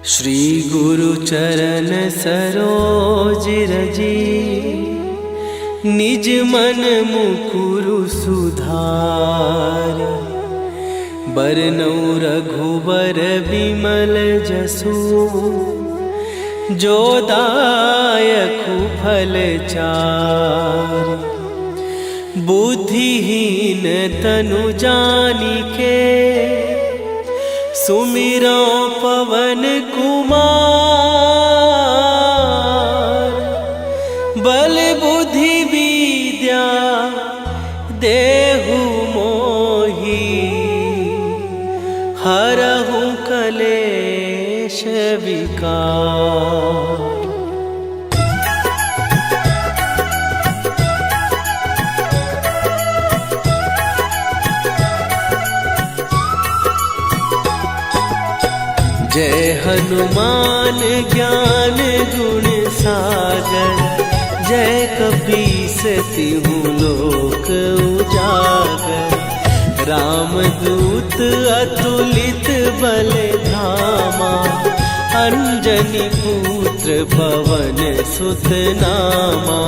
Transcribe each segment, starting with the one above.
श्री गुरु चरण सरोज रजी, निज मन मुकुरु सुधार। बरनौ रघुबर बिमल जसु, जो दायकु फल चार। बुद्धिहीन तनु जानिके, सुमिरो पवन कुमार। बल बुद्धि विद्या देहु मोहि, हरहु कलेश विकार। जय हनुमान ज्ञान गुण सागर, जय कपीस तिहु लोक उजागर। रामदूत अतुलित बल धामा, अंजनी पुत्र पवन सुत नामा।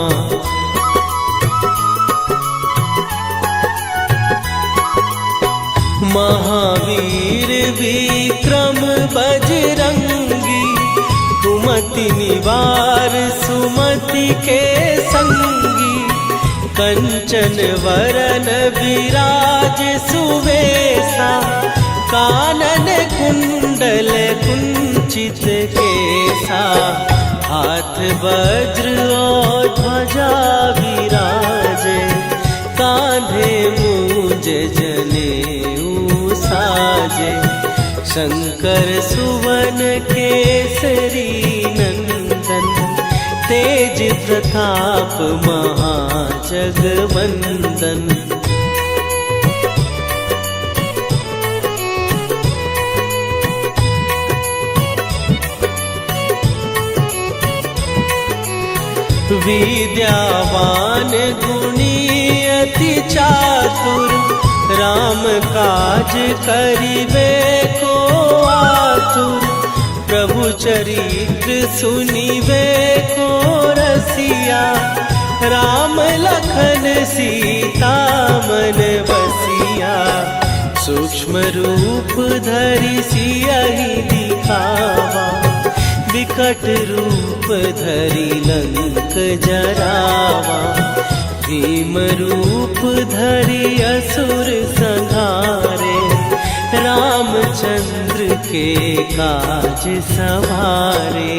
महावीर विक्रम बजरंगी, कुमति निवार सुमति के संगी। कंचन वरन विराज सुवेशा, कानन कुंडल कुंचित केसा। हाथ वज्र और ध्वजा विराजे, कांधे मूंज जनेऊ साजे। शंकर सुवन केसरी नंदन, तेज प्रताप महाजगवंदन। विद्यावान गुणी अति चातुर, राम काज करिबे को आतुर। प्रभु चरित्र सुनिबे को रसिया, राम लखन सीता मन बसिया। सूक्ष्म रूप धरि सियहि दिखावा, विकट रूप धरि लंक जरावा। भीम रूप धरि असुर संहारे, रामचंद्र के काज सवारे।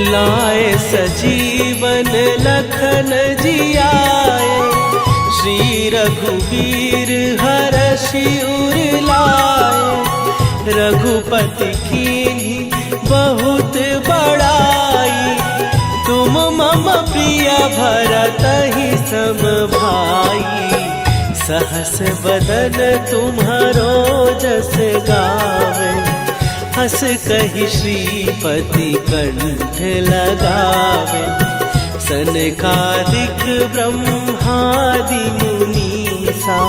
लाए सजीवन लखन जियाए, श्री रघुवीर हरषि उर लाए। रघुपति कीन्ही बहुत बड़ाई, तुम मम प्रिय भरतहि सम भाई। सहस बदन तुम्हारो जस गावे, हस कहि श्रीपति कंठ लगावे। सनकादिक ब्रह्मादि मुनीसा,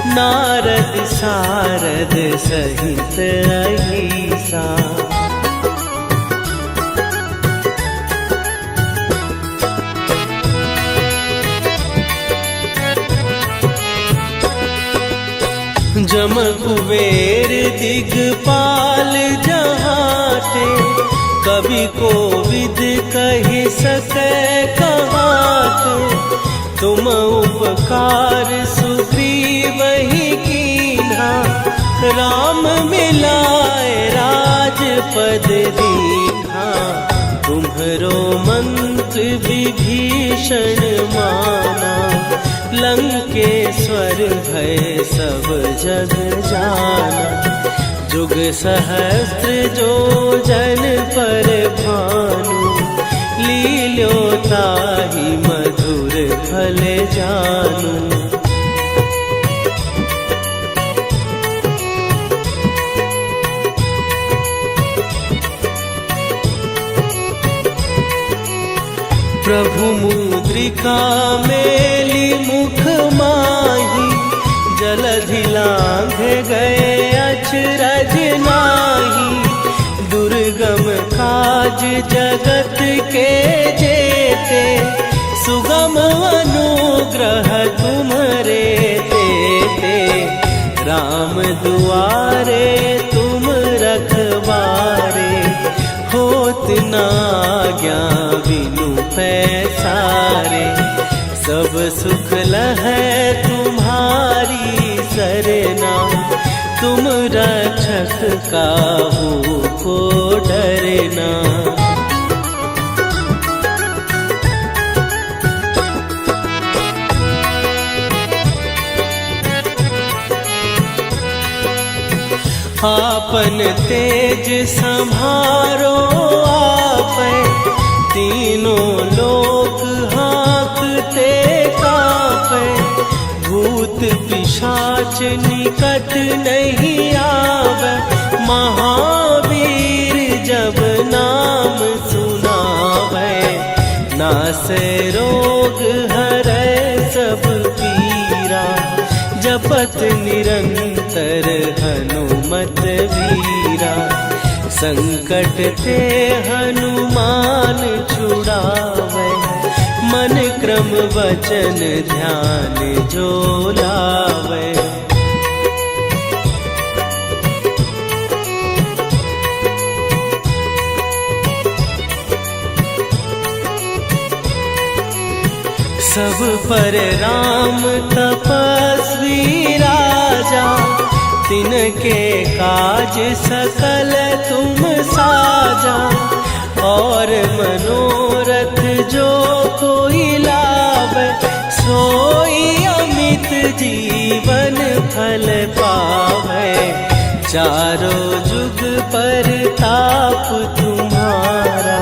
नारद सारद सहित अहिसा। जम कुबेर दिगपाल जहाते, कवि कोविद कहि सकै कहाते। तुम उपकार सुग्रीवहि कीन्हा, राम मिलाए राजपद दीन्हा। तुम्हरो मंत्र विभीषण माना, लंकेश्वर भय सब जग जाना। जुग सहस्त्र जो जन पर भानु, लील्यो ताहि मधुर फल जानू। प्रभु मुद्रिका मेली मुख माही, जलधि लांघे गए अचरज नाही। दुर्गम काज जगत के जेते, सुगम अनुग्रह तुम्हरे देते। राम दुआरे तुम रखवारे, होत ना आज्ञा बिनु पैसारे। सब सुख लहै तुम्हारी सरना, तुम रक्षक काहू को डरना। आपन तेज संभारो आपै, तीनों लोक हाँकते कापै। भूत पिशाच निकट नहीं आवे, महावीर जब नाम सुनावे। नासै रोग हरै सब पीरा, जपत निरंतर हनुमत वीरा। संकट ते हनुमान छुड़ावे, मन क्रम वचन ध्यान जो लावे। सब पर राम तपस्वी राजा, तिनके काज सकल तुम साजा। और मनोरथ जो कोई लावे, सोई अमित जीवन फल पावे। चारों जुग पर ताप तुम्हारा,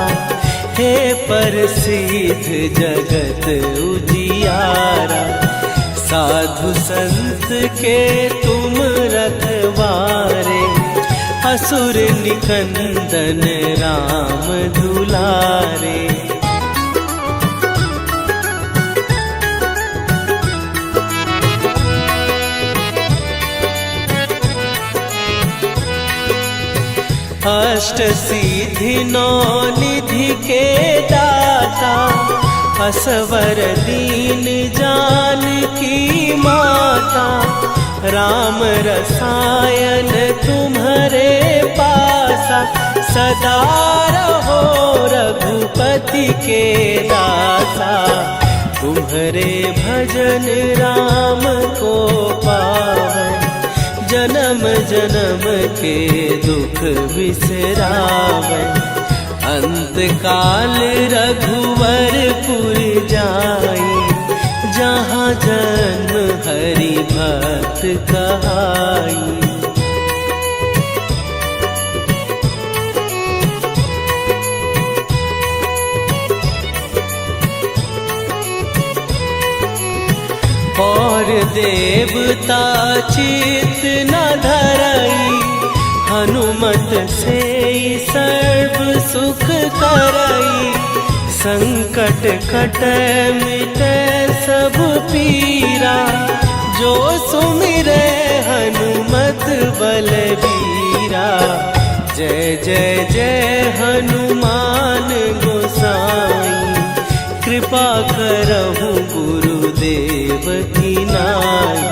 हे प्रसिद्ध जगत उजियारा। साधु संत के तुम रखवारे, असुर निकंदन राम दुलारे। अष्ट सिद्धि नौ निधि के दाता, असवर दीन जानकी माता। राम रसायन तुम्हारे पासा, सदा रहो रघुपति के दासा। तुम्हारे भजन राम को पावै, जन्म जन्म के दुख बिसरावै। अंत काल रघुवरपुर जाई, जहाँ जन्म हरि भक्त कहाई। और देवता चित न धरई, हनुमत से सर्व सुख करई। संकट कटै मिटै सब पीरा, जो सुमिरै हनुमत बलबीरा। जय जय जय हनुमान गोसाई, कृपा करहु गुरुदेव की नाई।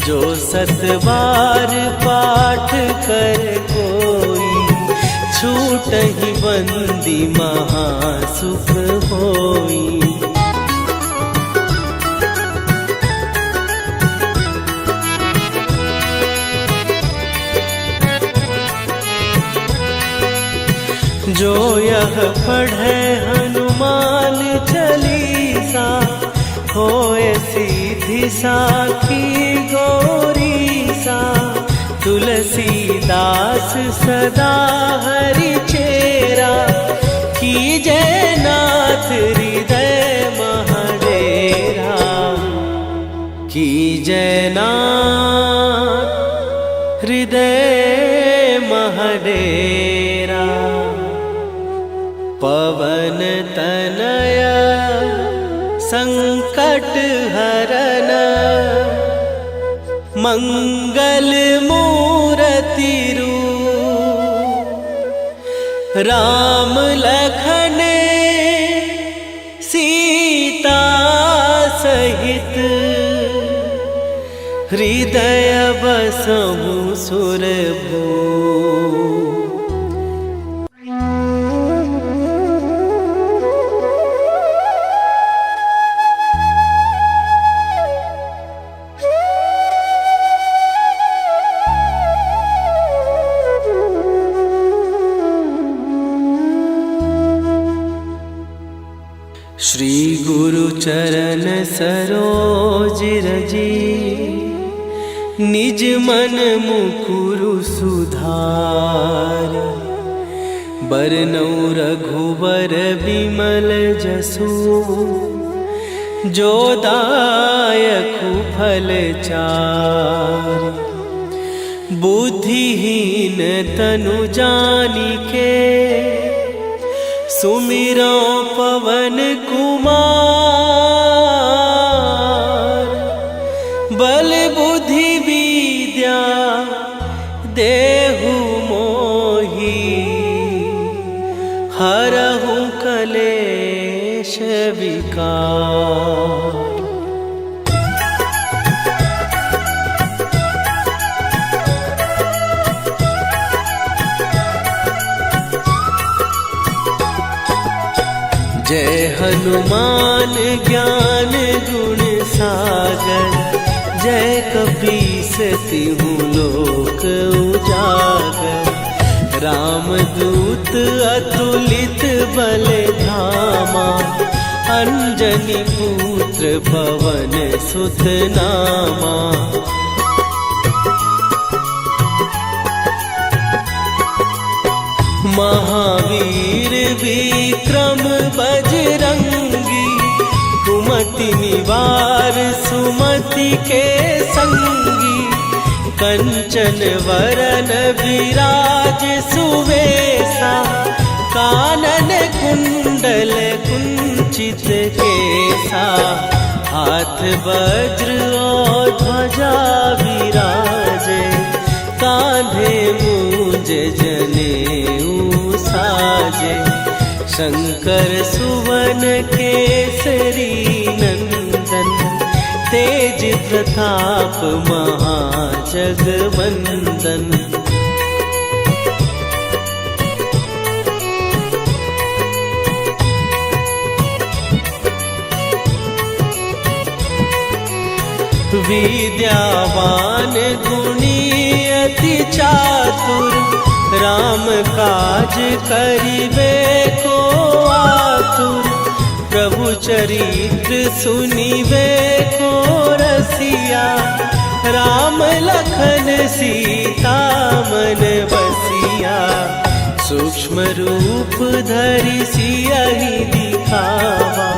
जो सत बार पाठ कर कोई, छूटहि बंदी महासुख होई। जो यह पढ़े हनुमान चालीसा, होए सीधी साखी गौरीसा। तुलसीदास सदा हरि चेरा, कीजय नाथ हृदय महडेरा। कीजय नाथ हृदय महडेरा। पवन तनया मंगल मूर्ति रूप, राम लखन सीता सहित, हृदय बसहु सुरभूप। श्री गुरु चरण सरोज रजी, निज मन मुकुरु सुधार। बरनउँ रघुबर बिमल जसु, जो दायकु फल चार। बुद्धिहीन तनु जानिके, सुमिरो पवन कुमार। बल बुद्धि विद्या देहु मोहि, हरहु कलेश विकार। जय हनुमान ज्ञान गुण सागर, जय कपीस तिहु लोक उजागर। रामदूत अतुलित बल धामा, अंजनी पुत्र पवन सुत नामा। महावीर विक्रम बजरंगी, कुमति निवार सुमति के संगी। कंचन वरन विराज सुवेशा, कानन कुंडल कुंचित केसा। हाथ वज्र और ध्वजा विराजे, कांधे मूंज जनेऊ साजे। शंकर सुवन केसरी नंदन, तेज प्रताप महाजगवंदन। विद्यावान गुणी अति चातुर, राम काज करिबे को आतुर। प्रभु चरित्र सुनिबे को रसिया, राम लखन सीता मन बसिया। सूक्ष्म रूप धरि सियहि दिखावा,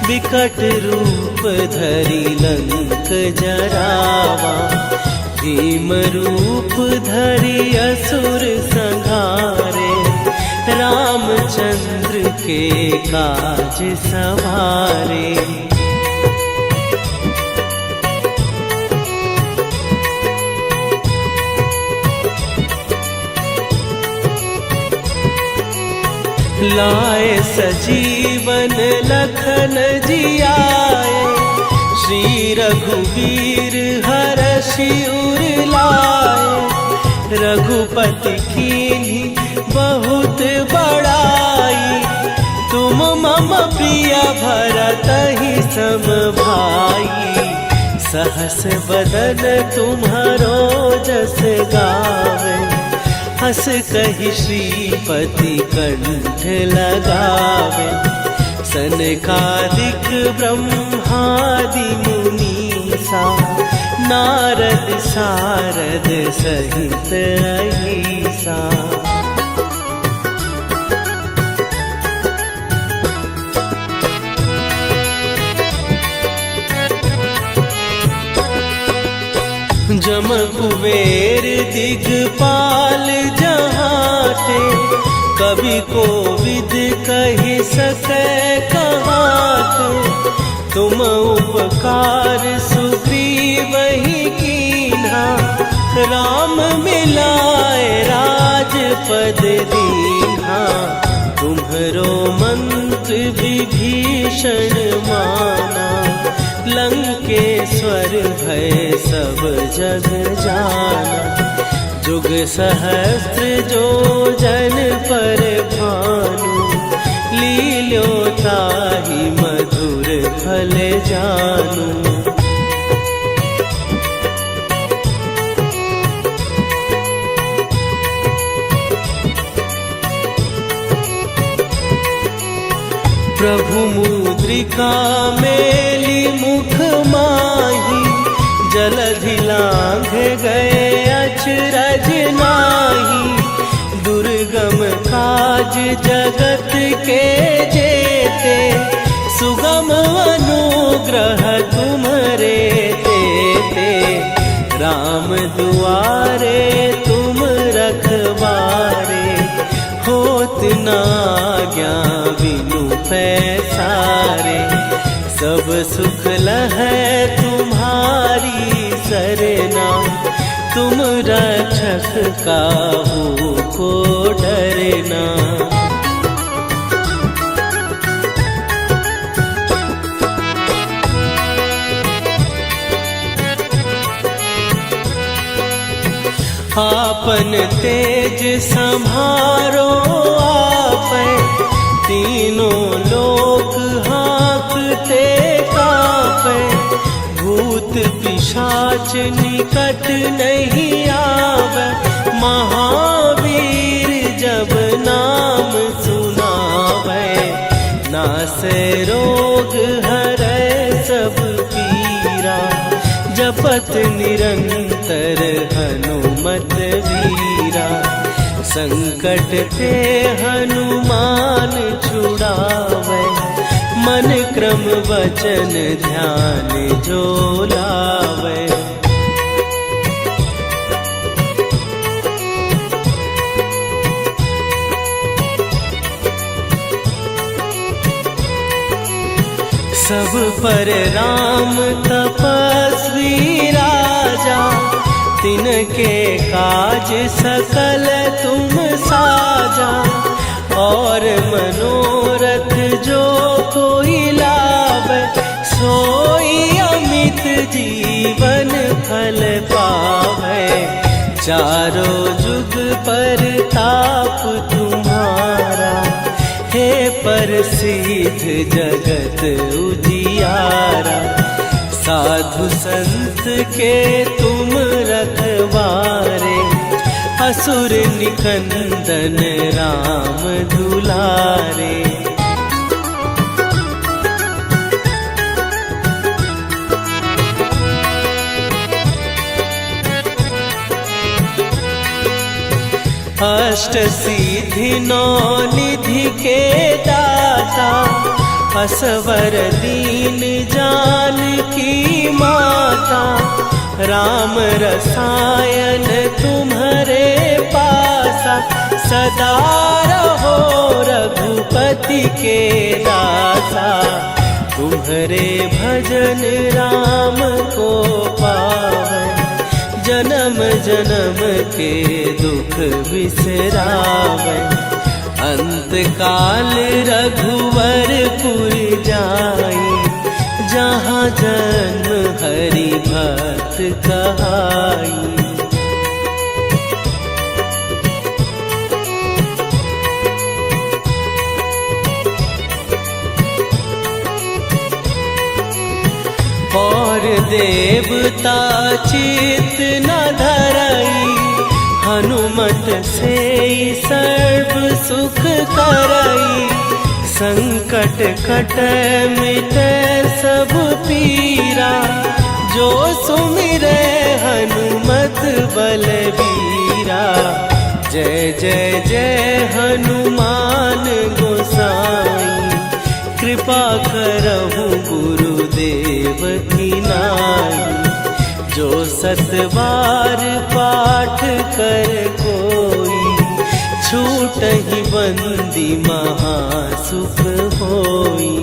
विकट रूप धरि लंक जरावा। भीम रूप धरि असुर संहारे, रामचंद्र के काज सवारे। लाए सजीवन लखन जियाए, श्री रघुवीर हरषि उर लाए। रघुपति कीन्ही बहुत बड़ाई, तुम मम प्रिय भरतहि सम भाई। सहस बदन तुम्हारो जस गावे, हस कहि श्रीपति कंठ लगावे। सनकादिक ब्रह्मादि मुनीसा, नारद सारद सहित अहिसा। जम कुबेर दिगपाल जहाते, कवि कोविद कहि सकै कहाते। तुम उपकार सुग्रीवहि कीन्हा, राम मिलाए राजपद दीन्हा, तुम्हरो मंत्र विभीषण माना। लंकेश्वर भय सब जग जाना, जुग सहस्त्र जो जन पर भानु। लील्यो ताहि मधुर फल जानू। प्रभु मुद्रिका मेली मुख माही, जलधि लांघ गए अचरज नाहि। दुर्गम काज जगत के जेते, सुगम अनुग्रह तुम्हरे तेते। राम दुआरे तुम रखवारे, होत न आज्ञा बिनु पैसारे। सब सुख लहै तुम्हारी सरना, तुम रक्षक काहू को डरना। आपन तेज संभारो आपै, तीनों लोक हाँकते कापै। भूत पिशाच निकट नहीं आवे, महावीर जब नाम सुनावे। नासै रोग हरै सब पीरा, जपत निरंतर हनुमत वीरा। संकट ते हनुमान छुड़ावे, मन क्रम वचन ध्यान जो लावे। सब पर राम तपस्वी राजा, तिनके काज सकल तुम साजा। और मनोरथ जो कोई लावे, सोई अमित जीवन फल पावे। चारों जुग पर ताप तुम्हारा, हे प्रसिद्ध जगत उजियारा। साधु संत के तुम रखवारे, असुर निकंदन राम दुलारे। अष्ट सिद्धि नौ निधि के दाता, असवर दीन जानकी माता। राम रसायन तुम्हारे पासा, सदा रहो रघुपति के दासा। तुम्हारे भजन राम को पावे, जन्म जन्म के दुख बिसरावे। अंत काल रघुवरपुर जाई, जहाँ जन्म हरि भक्त कहाई। और देवता चित न धरई, हनुमत से सर्व सुख करई। संकट कटै मिटै सब पीरा, जो सुमिरै हनुमत बलबीरा। जय जय जय हनुमान गोसाई, कृपा करहु गुरुदेव की नाई। जो सतबार पाठ कर कोई, छूटहि बंदी महासुख होई।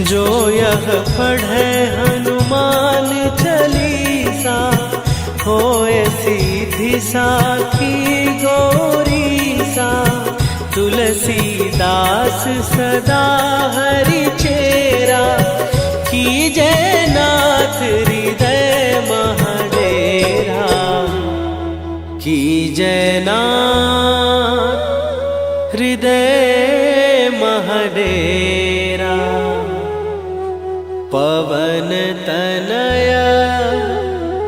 जो यह पढ़े हनुमान चालीसा, होए सीधी साखी गौरी सा। तुलसीदास सदा हरि चेरा, कीजय नाथ हृदय महडेरा। कीजय नाथ हृदय महडेरा। पवन तनय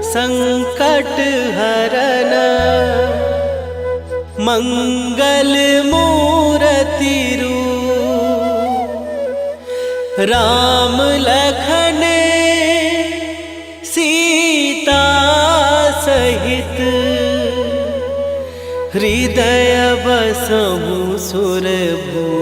संकट हरन, मंगल मूरति रूप। राम लखन सीता सहित, हृदय बसहु सुरभूप।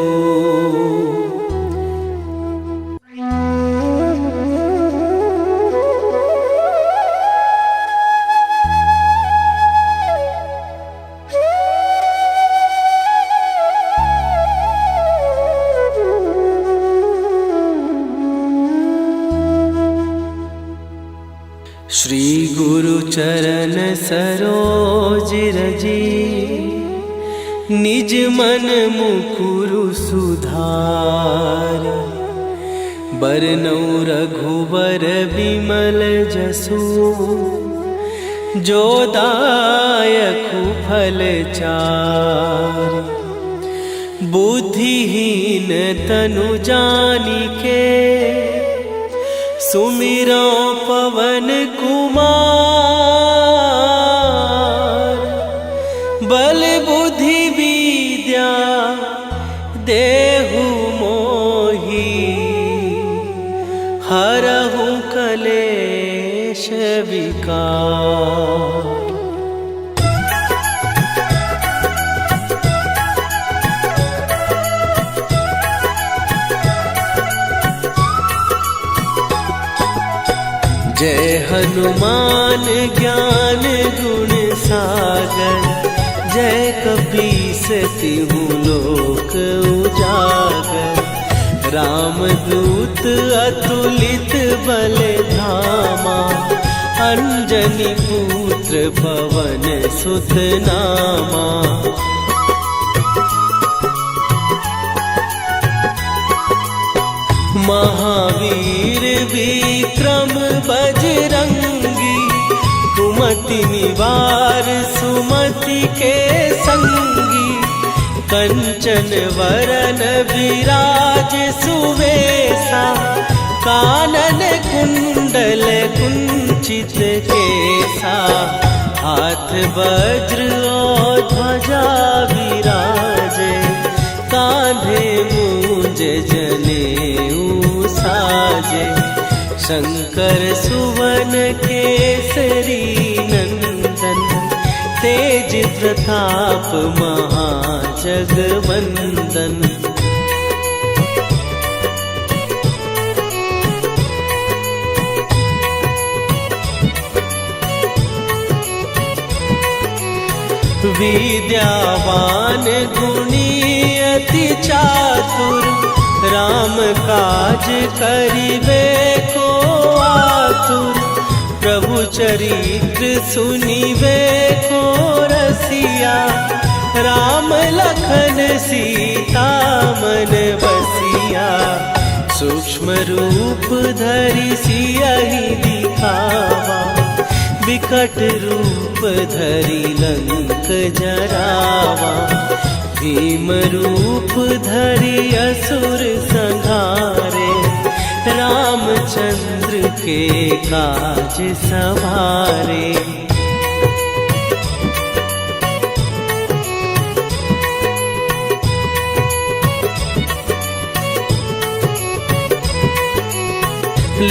श्री गुरु चरण सरोज रजी, निज मन मुकुरु सुधार। बरनउँ रघुबर बिमल जसु, जो दायकु फल चार। बुद्धिहीन तनु जानिके, सुमिरो पवन कुमार। बल बुद्धि विद्या देहु मोहि, हरहु कलेश विकार। जय हनुमान ज्ञान गुण सागर, जय कपीस तिहु लोक उजागर। रामदूत अतुलित बल धामा, अंजनी पुत्र पवन सुत नामा। महावीर विक्रम बजरंगी, कुमति निवार सुमति के संगी। कंचन वरन विराज सुवेशा, कानन कुंडल कुंचित केसा। हाथ वज्र और ध्वजा विराजे, कांधे मूंज जनेऊ साजे। शंकर सुवन केसरी नंदन, तेज प्रताप महाजगवंदन। विद्यावान गुणी अति चातुर, राम काज करिबे को आतुर। प्रभु चरित्र सुनिबे को रसिया, राम लखन सीता मन बसिया। सूक्ष्म रूप धरि सियहि दिखावा, विकट रूप धरि लंक जरावा। भीम रूप धरि असुर संहारे, रामचंद्र के काज सवारे।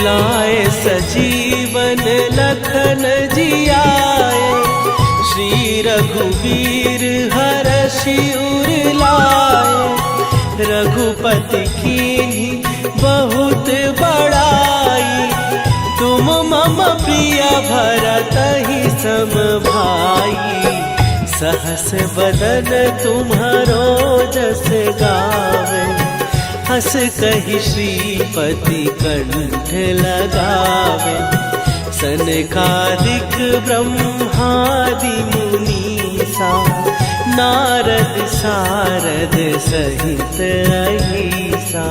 लाए सजीवन लखन जियाए, श्री रघुवीर हरषि उर लाए। रघुपति कीन्ही बहुत बड़ाई, तुम मम प्रिय भरतहि सम भाई। सहस बदन तुम्हारो जस गावे, हस कहि श्रीपति कंठ लगावे, सनकादिक ब्रह्मादि मुनीसा, नारद सारद सहित अहिसा।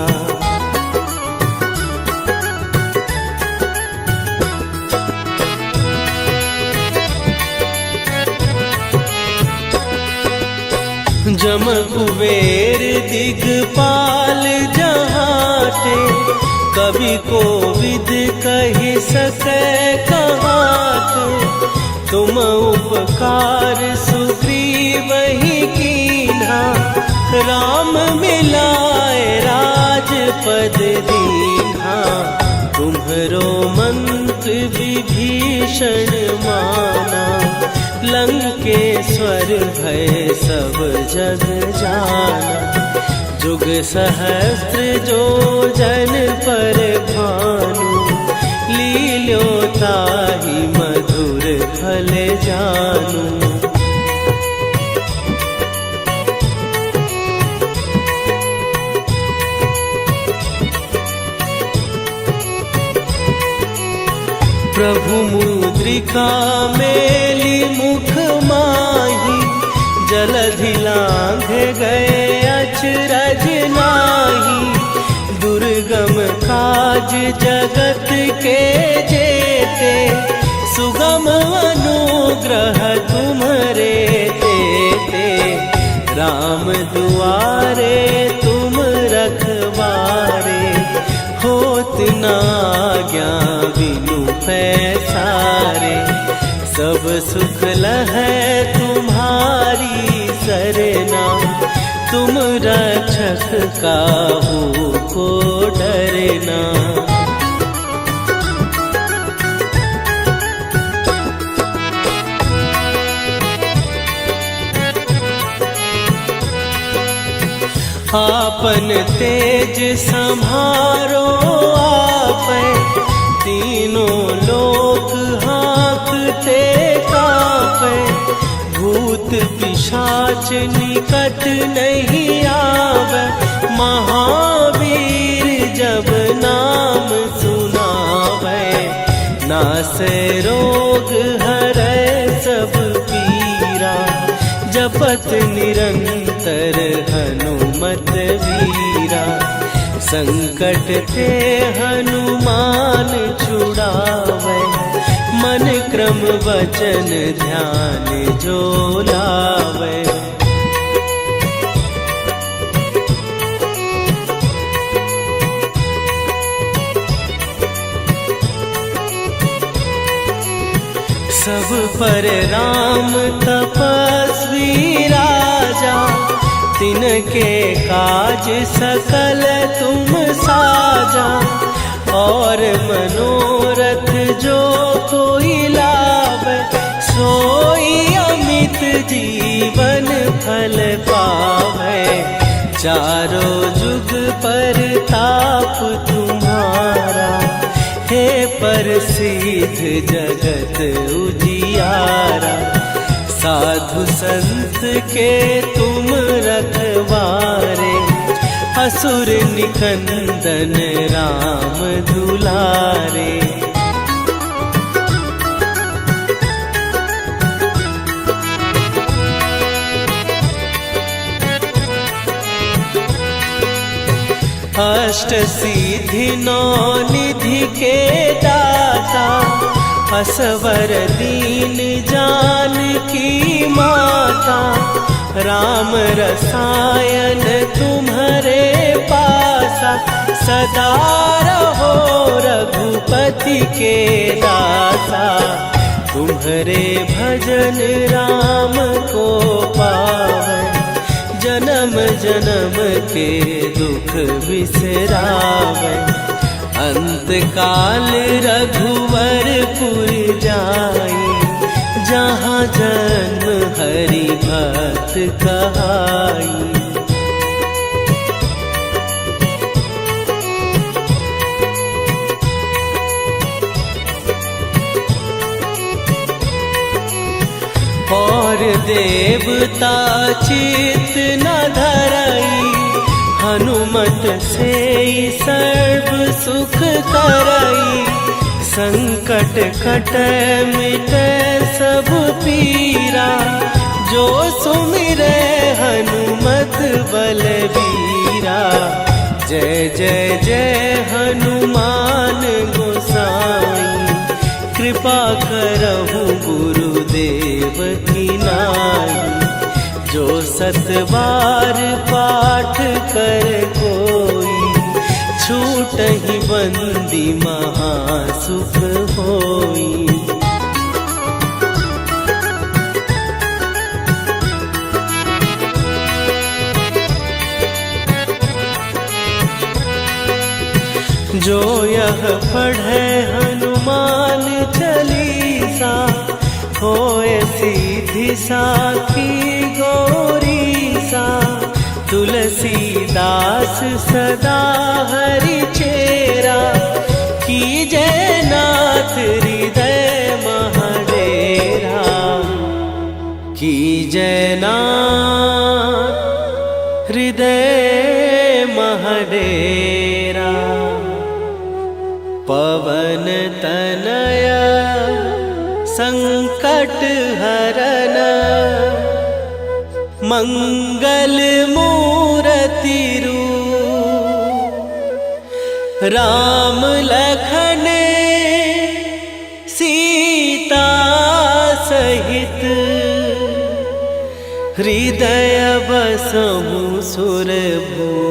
जम कुबेर दिगपाल जहाते, कवि कोविद कहि सकै कहाते। तुम उपकार सुग्रीवहि कीन्हा, राम मिलाए राजपद दीन्हा। तुम्हरो मंत्र विभीषण माना, लंकेश्वर भय सब जग जाना। जुग सहस्त्र जो जन पर भानु, लील्यो ताहि मधुर फल जानू। प्रभु मुद्रिका मेली मुख माही, जलधि लांघ गए अचरज नाही। दुर्गम काज जगत के जेते, सुगम अनुग्रह तुम्हरे तेते। राम दुआरे तुम रखवारे, होत न आज्ञा बिनु पैसारे। सब सुख लहै तुम्हारी सरना, तुम रक्षक काहू को डरना। आपन तेज सम्हारो आपै, तीनों लोक हाँकते कांपै। भूत पिशाच निकट नहीं आवे, महावीर जब नाम सुनावे। नासै रोग हरै सब पीरा, जपत निरंतर हनुमत वीरा। संकट ते हनुमान छुड़ावे, मन क्रम वचन ध्यान जो लावे। सब पर राम तपस्वी राजा, तिनके काज सकल तुम साजा। और मनोरथ जो कोई लावे, सोई अमित जीवन फल पावे। चारों जुग पर ताप तुम्हारा, हे प्रसिद्ध जगत उजियारा। साधु संत के तुम रखवारे, असुर निकंदन राम दुलारे। अष्ट सिद्धि नौ निधि के दाता, असवर दीन जानकी माता। राम रसायन तुम्हारे पासा, सदा रहो रघुपति के दासा। तुम्हारे भजन राम को पावे, जन्म जन्म के दुख बिसरावे। अंत काल रघुवरपुर जाई, जहाँ जन्म हरि भक्त कहाई। और देवता चित न धरई, हनुमान हनुमत से सर्व सुख करई, संकट कटै मिटै सब पीरा। जो सुमिरै हनुमत बलबीरा, जय जय जय हनुमान गोसाई। कृपा करहु गुरुदेव की नाई, जो सत बार पाठ कर कोई, छूटहि बंदी महासुख होई। जो यह पढ़े हनुमान चालीसा, होय सीधी साखी गौरीसा। तुलसीदास सदा हरि चेरा, कीजय नाथ हृदय महडेरा। कीजय नाथ हृदय महडेरा। पवन तनय संकट हरन, मंगल मूरति रूप। राम लखन सीता सहित, हृदय बसहु सुरभूप।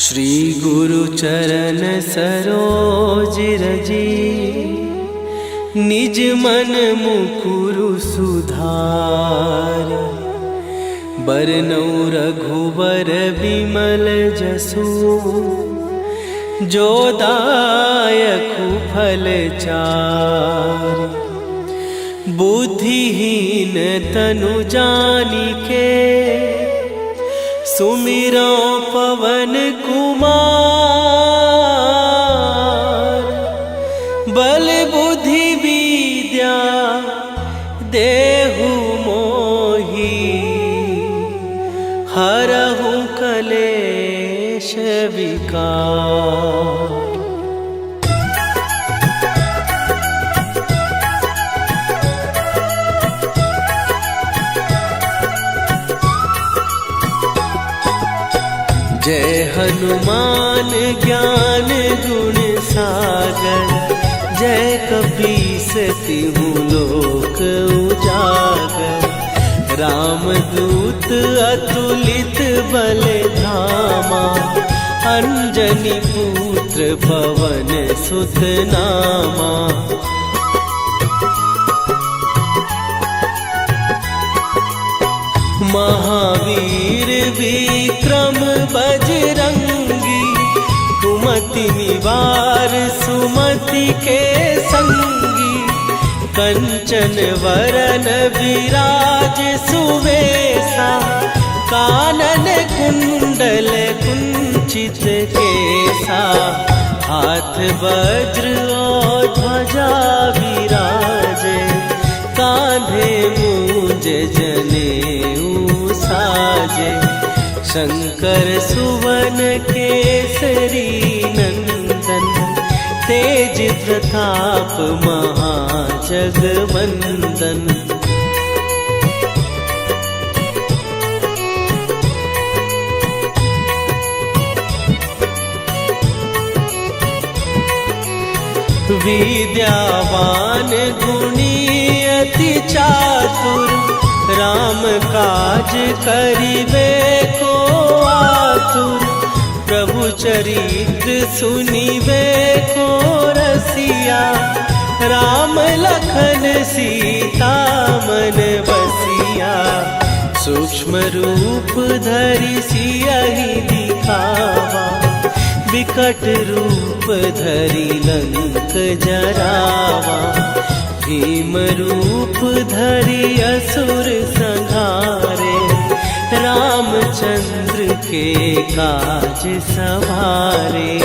श्री गुरु चरण सरोज रजी, निज मन मुकुरु सुधार। बरनउँ रघुबर बिमल जसु, जो दायकु फल चारि। बुद्धिहीन तनु जानिके, सुमिरो पवन कुमार। बल बुद्धि विद्या देहु मोहि, हरहु कलेश विकार। जय हनुमान ज्ञान गुण सागर, जय कपीस तिहु लोक उजागर। रामदूत अतुलित बल धामा, अंजनी पुत्र पवन सुत नामा। महावीर विक्रम बजरंगी, कुमति निवार सुमति के संगी। कंचन वरन विराज सुवेशा, कानन कुंडल कुंचित केसा। हाथ वज्र और ध्वजा विराजे, कांधे मूंज जनेऊ साजे। शंकर सुवन केसरी नंदन, तेज प्रताप महाजगवंदन। विद्यावान गुणी अति चातुर, राम काज करिबे को आतुर। प्रभु चरित्र सुनिबे को रसिया, राम लखन सीता मन बसिया। सूक्ष्म रूप धरि सियहि दिखावा, विकट रूप धरि लंक जरावा। भीम रूप धरि असुर संहारे, रामचंद्र के काज सवारे।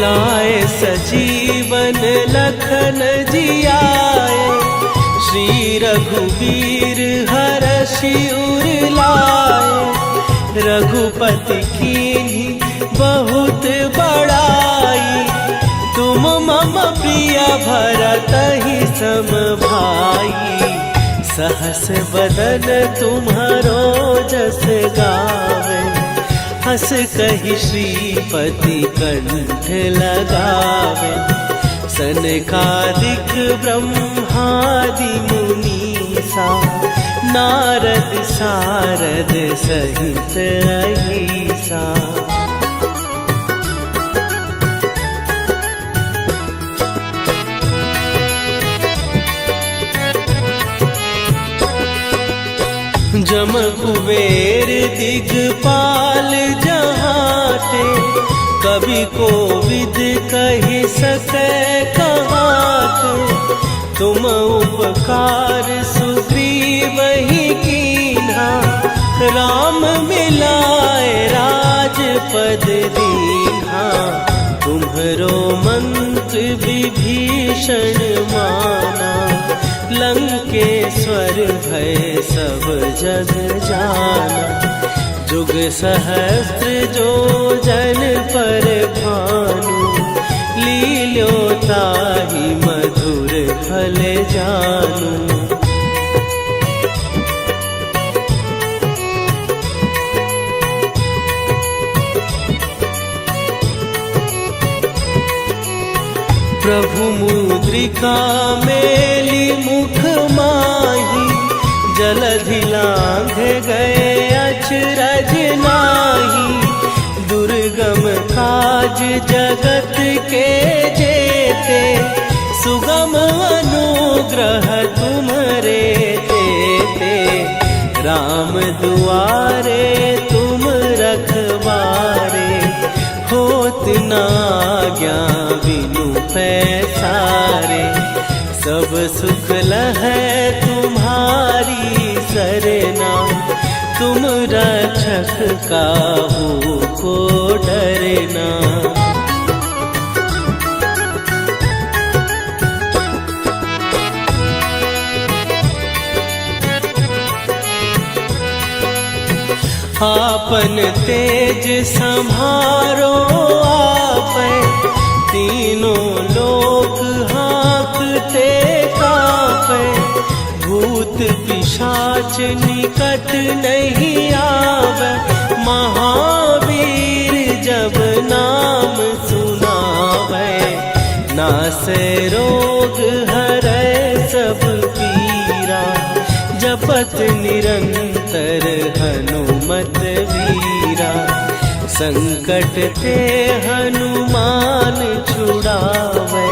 लाए सजीवन लखन जियाए, श्री रघुवीर हरषि उर लाए। रघुपति कीन्ही बहुत बड़ाई, तुम मम प्रिय भरतहि सम भाई। सहस बदन तुम्हारो जस गावे, हस कहि श्रीपति कंठ लगावे। सनकादिक ब्रह्मादि मुनीसा, नारद सारद सहित अहिसा। जम कुबेर दिगपाल जहाते, कवि कोविद कहि सकै कहाते। तुम उपकार सुग्रीवहि कीन्हा, राम मिलाए राजपद दीन्हा। तुम्हरो मंत्र विभीषण माना, लंकेश्वर भय सब जग जाना। जुग सहस्त्र जो जन पर भानु, लील्योताहि मधुर फल जानू। प्रभु मुद्रिका मेली मुख माही, जलधि लांघे गए अचरज नाही। दुर्गम काज जगत के जेते, सुगम अनुग्रह तुम्हरे तेते। राम दुआरे तुम रखवारे, होत न आज्ञा बिनु पैसारे। सब सुख लहै तुम्हारी सरना, तुम रक्षक काहू को डरना। आपन तेज संभारो आपै, तीनों लोक हाँकते कांपै। भूत पिशाच निकट नहीं आवे, महावीर जब नाम सुनावे। नासै रोग हरै सब पीरा, जपत निरंतर हनुमत वीरा। संकट ते हनुमान छुड़ावे,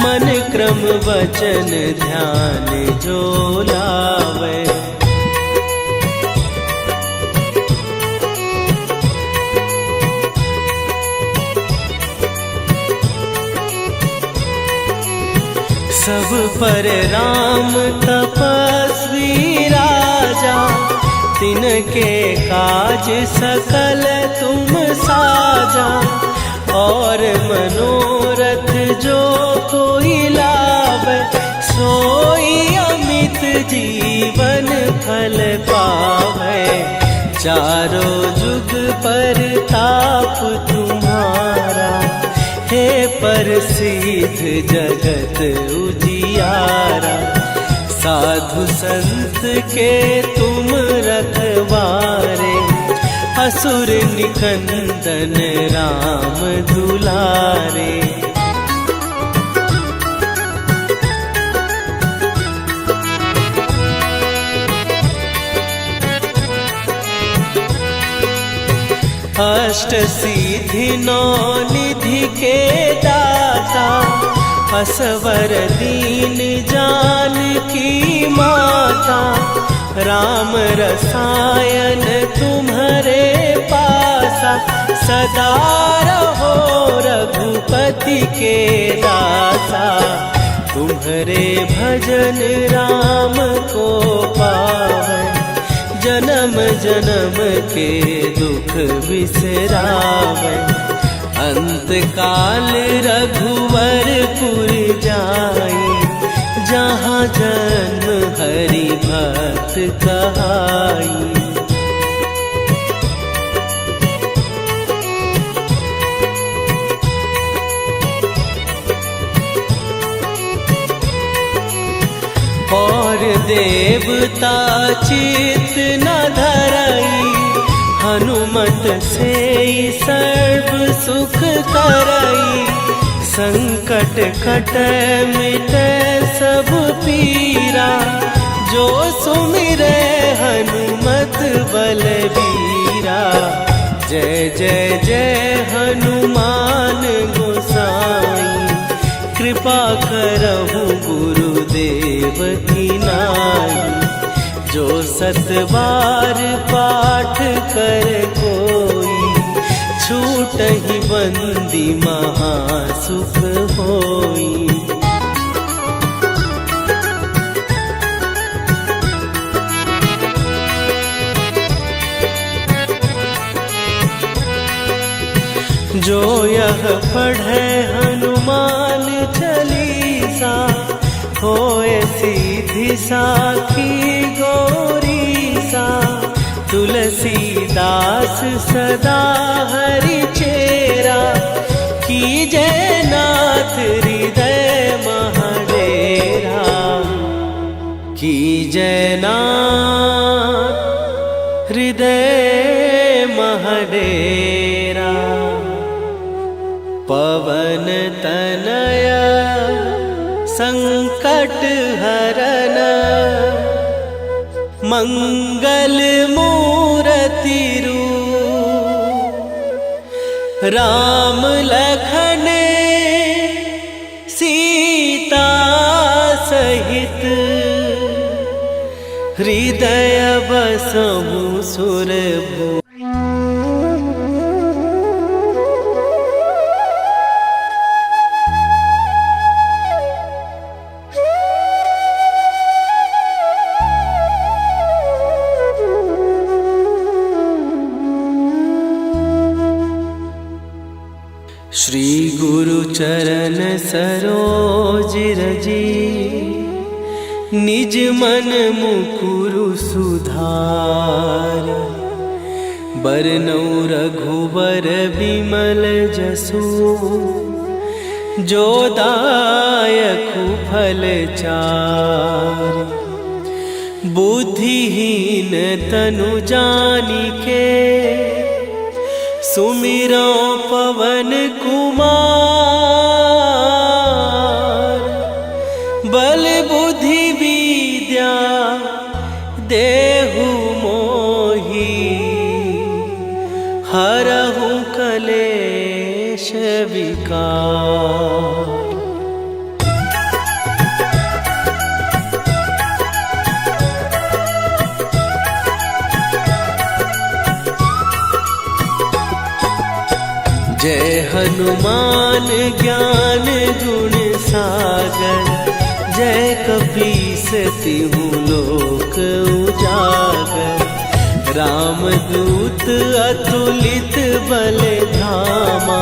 मन क्रम वचन ध्यान जो लावे। सब पर राम तपस्वी राजा, तिनके काज सकल तुम साजा। और मनोरथ जो कोई लावे, सोई अमित जीवन फल पावे। चारों जुग पर ताप तुम्हारा, हे प्रसिद्ध जगत उजियारा। साधु संत के तुम रखवारे, असुर निकंदन राम दुलारे। अष्ट सिद्धि नौ निधि के दाता, असवर दीन जानकी माता। राम रसायन तुम्हारे पासा, सदा रहो रघुपति के दासा। तुम्हारे भजन राम को पावन, जन्म जन्म के दुख बिसरावे। अंत काल रघुवरपुर जाई, जहाँ जन्म हरि भक्त कहाई। और देवता चित न धरई, हनुमत से सर्व सुख करई। संकट कटे मिटे सब पीरा, जो सुमिरे हनुमत बलबीरा। जय जय जय हनुमान गोसाई, कृपा करहु गुरुदेव की नाई। जो 7 बार पाठ कर कोई, छूटहि बंदी महासुख होई। जो यह पढ़े हनुमान चालीसा, होए सीधी साखी गौरीसा। तुलसीदास सदा हरि चेरा, कीजय नाथ हृदय महडेरा। कीजय नाथ हृदय महडेरा। पवन तनय संकट हरन, मंगल मूरति रूप। राम लखन सीता सहित, हृदय बसहु सुरभूप। श्री गुरु चरण सरोज रजी, निज मन मुकुरु सुधार। बरनउँ रघुबर बिमल जसु, जो दायकु फल चार। बुद्धिहीन तनु जानिके, सुमिरो पवन कुमार। बल बुद्धि विद्या देहु मोहि, हरहु कलेश विकार। जय हनुमान ज्ञान गुण सागर, जय कपीस तिहु लोक उजागर। रामदूत अतुलित बल धामा,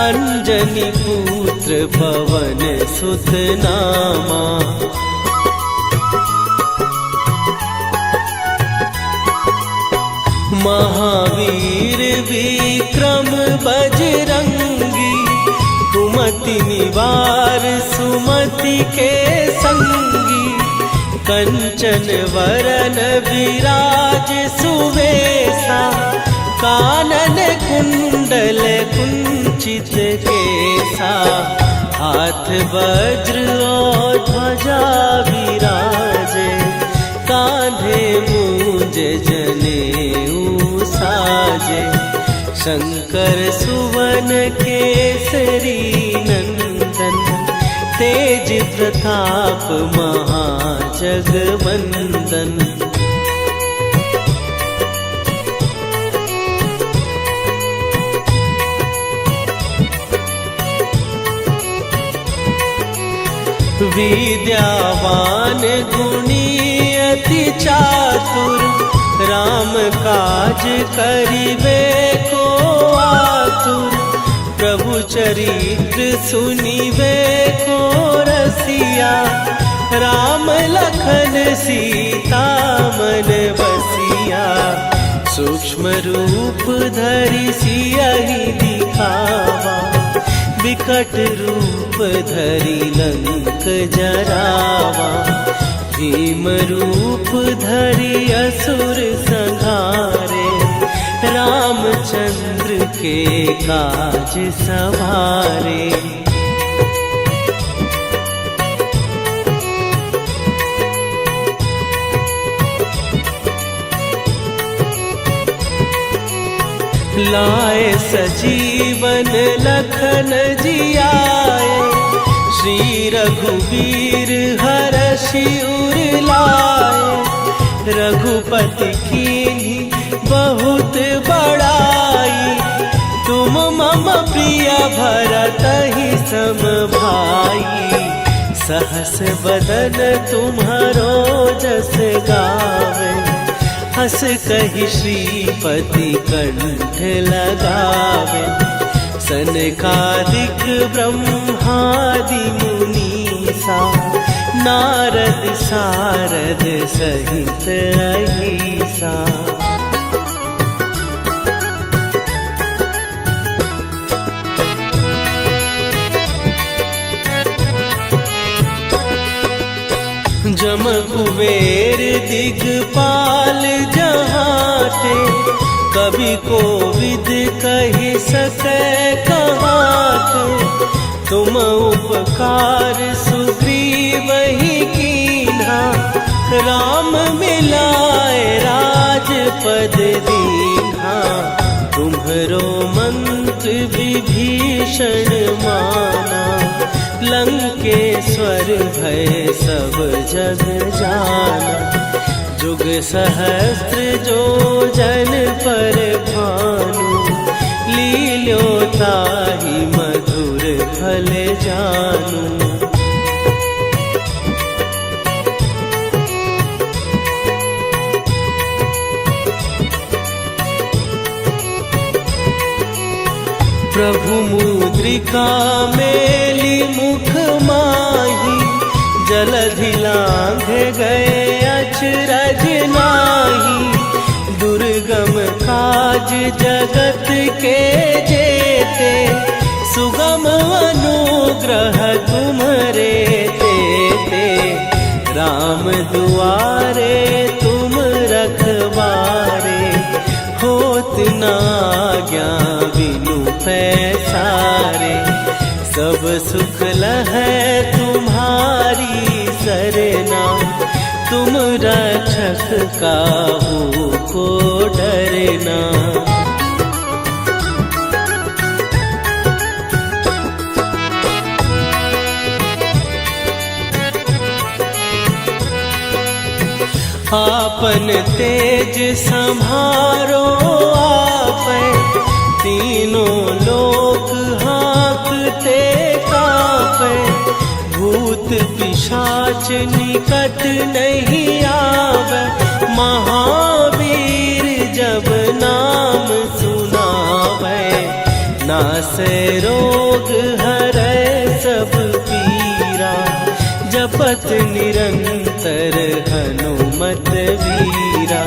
अंजनी पुत्र पवन सुत नामा। महावीर विक्रम बजरंगी, कुमति निवार सुमति के संगी। कंचन वरन विराज सुवेशा, कानन कुंडल कुंचित केसा। हाथ वज्र और ध्वजा विराजे, कांधे मूंज जनेऊ साजे। शंकर सुवन केसरी नंदन, तेज प्रताप महाजगवंदन। विद्यावान गुणी अति चातुर, राम काज करिबे को आतुर। प्रभु चरित्र सुनिबे को रसिया, राम लखन सीता मन बसिया। सूक्ष्म रूप धरि सियहि दिखावा, विकट रूप धरि लंक जरावा। भीम रूप धरि असुर संहारे, रामचंद्र के काज सवारे। लाए सजीवन लखन जियाए, श्री रघुवीर हरषि उर लाए। रघुपति कीन्ही बहुत बड़ाई, तुम मम प्रिय भरतहि सम भाई। सहस बदन तुम्हारो जस गावे, हस कहि श्रीपति कंठ लगावे। सनकादिक ब्रह्मादि मुनीसा, नारद सारद सहित अहिसा। जम कुबेर दिगपाल जहाते, कवि कोविद कहि सकै कहाते। तुम उपकार सुग्रीवहि कीन्हा, राम मिलाए राजपद दीन्हा। तुम्हरो मंत्र विभीषण माना, लंकेश्वर भय सब जग जाना। जुग सहस्त्र जो जन पर भानु, लील्यो ताहि मधुर फल जानू। प्रभु मुद्रिका मेली मुख माही, जलधि लांघ गए अचरज नाही। दुर्गम काज जगत के जेते, सुगम अनुग्रह तुम्हरे तेते। राम दुआरे तुम रखवारे, होत न आज्ञा बिनु पैसारे। सब सुख लहै तुम्हारी सरना, तुम रक्षक काहू को डरना। आपन तेज संभारो आपै, तीनों लोक हाँकते कापै। भूत पिशाच निकट नहीं आवे, महावीर जब नाम सुनावे। नासै रोग हरै सब पीरा, जपत निरंतर हनुमत वीरा।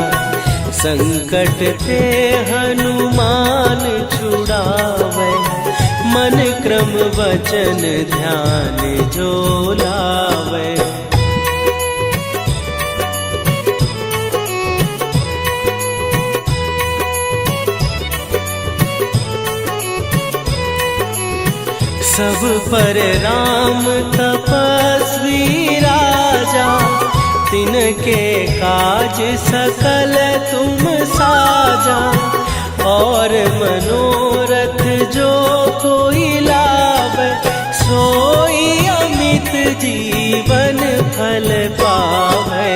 संकट ते हनुमान छुड़ावे, मन क्रम वचन ध्यान जो लावे। सब पर राम तपस्वी राजा, तिनके काज सकल तुम साजा। और मनोरथ जो कोई लावे, सोई अमित जीवन फल पावे।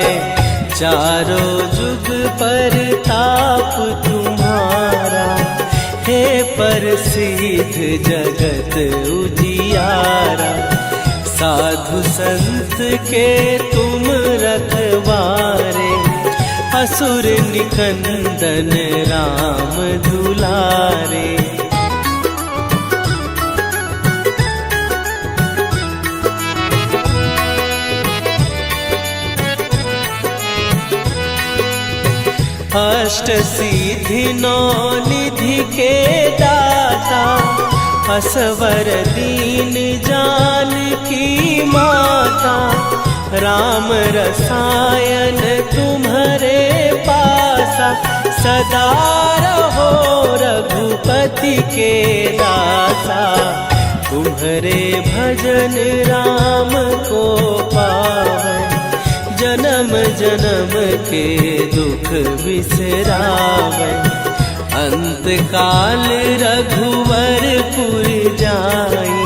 चारों जुग पर ताप तुम्हारा, हे प्रसिद्ध जगत उजियारा। साधु संत के तुम रखवारे, असुर निकंदन राम दुलारे। अष्ट सिद्धि नौ निधि के दाता, असवर दीन जानकी माता। राम रसायन तुम्हारे पासा, सदा रहो रघुपति के दासा। तुम्हारे भजन राम को पावे, जन्म जन्म के दुख बिसरावे। अंत काल रघुवरपुर जाई,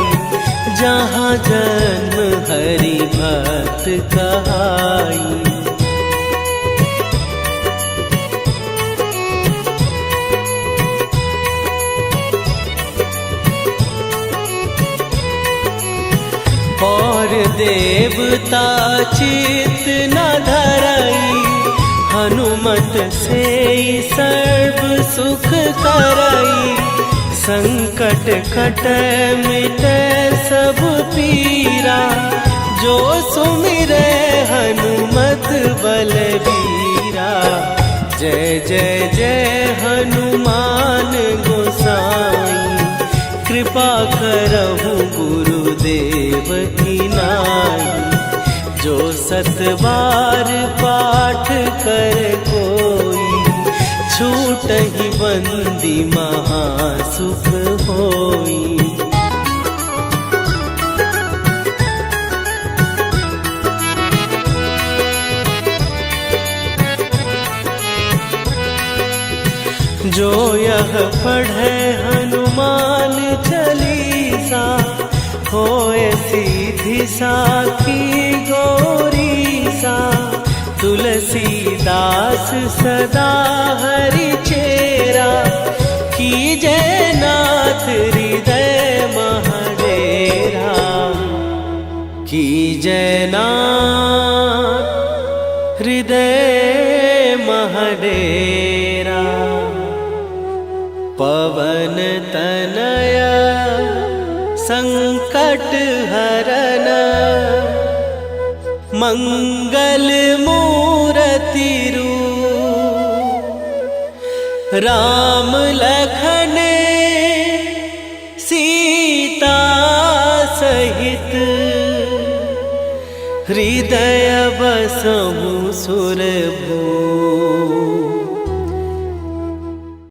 जहाँ जन्म हरि भक्त कहाई। और देवता चित न धरई, हनुमत से सर्व सुख करई। संकट कट मिटे सब पीरा, जो सुमिरे हनुमत बलबीरा। जय जय जय हनुमान गोसाई, कृपा करहु गुरुदेव की नाई। जो सत बार पाठ कर कोई, छूटहि बंदी महासुख होई। जो यह पढ़े हनुमान चालीसा, होए सीधी साखी गौरीसा। तुलसीदास सदा हरि चेरा, कीजय नाथ हृदय महडेरा। कीजय नाथ हृदय महडेरा। पवन तनया संकट हरन, मंगल मूरति रूप। राम लखन सीता सहित, हृदय बसहु सुरभूप।